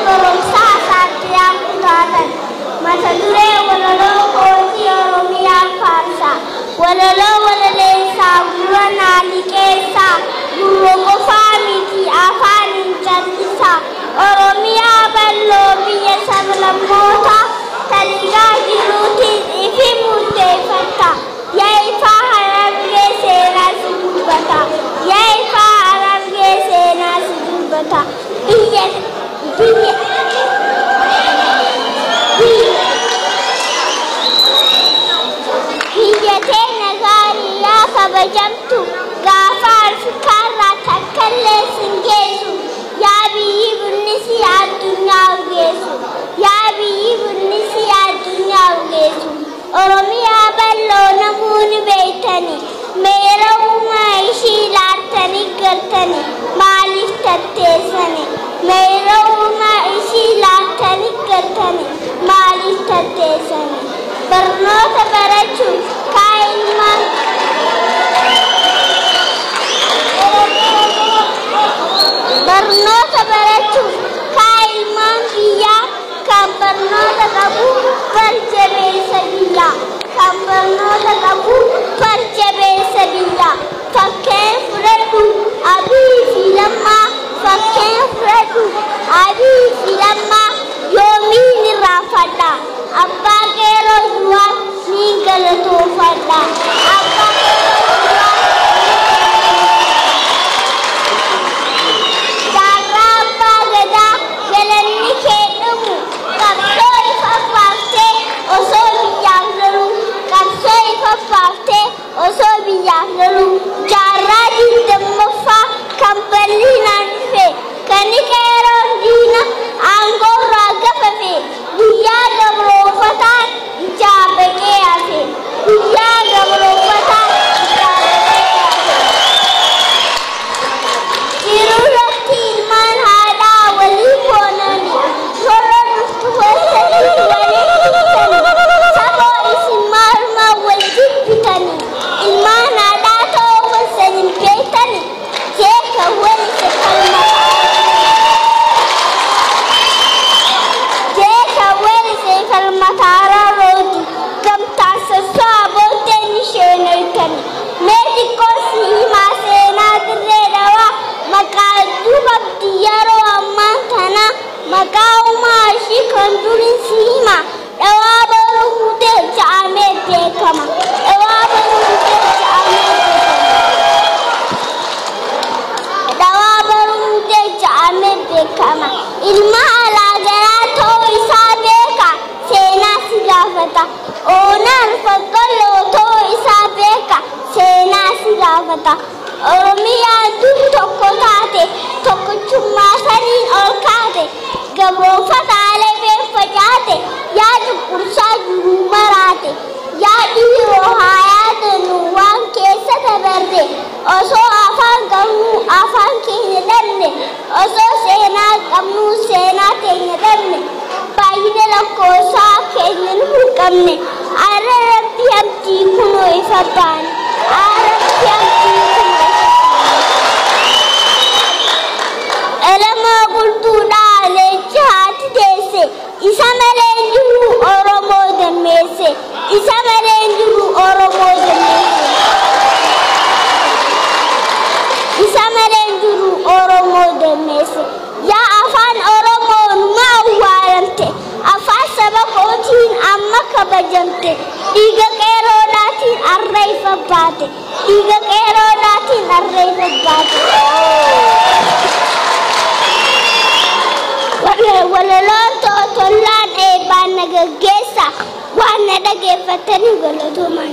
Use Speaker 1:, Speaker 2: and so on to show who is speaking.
Speaker 1: barumsa saatiyaan kutaatan mata duree walaloo kootii Oromiyaa faarsaa walaloo walaleessaa gurra naaliqeessaa gurra qofaa miti afaanin jallisaa Oromiyaa bal'oo biyya sablammootaa taligaa jiruutiin ifi murteeffatta yaa'ifaa harargee seenaa si dubbata yaa'ifaa harargee seenaa si dubbata biyya teenya gaarii yaa kabajamtu gaafa Afrikaarraa takkallee sin geessu yaa biyyi bunnisii addunyaa geessu yaa biyyi bunnisii addunyaa geessu Oromiyaa bal'oo namoonni beektani meera uumaa ishii ilaaltanii galtani maaliif tatteessani meera uumaa ishii ilaaltanii galtani maaliif tatteessani barnoota barachuun kaa'imman barnoota barachuun kaa'imman biyyaa kan barnoota qabu barjabeessa biyyaa kan barnoota qabu barjabeessa biyyaa fakkeen fudhadhu Abii fi Lammaa fakkeen fudhadhu Abii fi Lammaa yoomiin irraanfadha abbaa qeeroo du'aa ni galatoofadha abbaa qeeroo du'aa jaarraa abbaa gadaa galanni kee dhumu qabsoo ifa baaftee osoo biyyaaf lolu qabsoo ifa baaftee osoo biyyaaf lolu jaarraa digdammaffaa kan bal'inaan dhufe kan qeeroon diina aangoorraa gafafe guyyaa gabroofataan ijaabaqee hafe guyyaa gabroofataan ijaabaqee hafe jiruurratti ilmaan haadhaa walii boonani tola dhuftu walsanii walii bitani saboo isin maalmaa wal jibbitani ilmaan haadhaa ta'uu walsanin beektani jeeka walisa kalmataara rooti gamtaan sossoa boonteen isheen eegani meeti qorsi himaa seenaa dirree dhawaa maqaa duubatti yeroo ammaan kana maqaa uumaa ishii kan duriin si hima dhawaa baruu mutee ja'amee beekama dhawaa baruu mutee ja'amee beekama dhawaa baruu mutee ja'amee beekama ilma alaa garaa ta'uu isaa beeka seenaa si gaafata oonaan faqqalloo ta'uu isaa beeka seenaa si gaafata Oromiyaan dur tokko taate tokkichummaa saniin ol kaate gabroonfataalee beeffacaate yaa cunqursaa jiruu maraate yaa dhiiroo haa yaadannu waan keessa dabarre osoo afaan qabnu afaan keenya dhabne osoo seenaa qabnu seenaa keenya dhabne baay'ina lakkoofsaa keenya nu qabne arra rabbi hamtii kunoo ifa baane arra rabbi hamtii kunoo Elamaa qultuudhaa leenci haati deesse isa malee jiru Oromoo dammeesse isa malee jiru Oromoo dammeesse isa malee jiru Oromoo dammeesse yaa afaan Oromoo numa awwaalamte afaan saba kootiin amma kabajamte dhiiga qeeroodhaatiin arra ifa baate dhiiga qeeroodhaatiin arra ifa baate walaloon tollaan eebbaan na gaggeessa waan na dhageeffatanii galatoomaa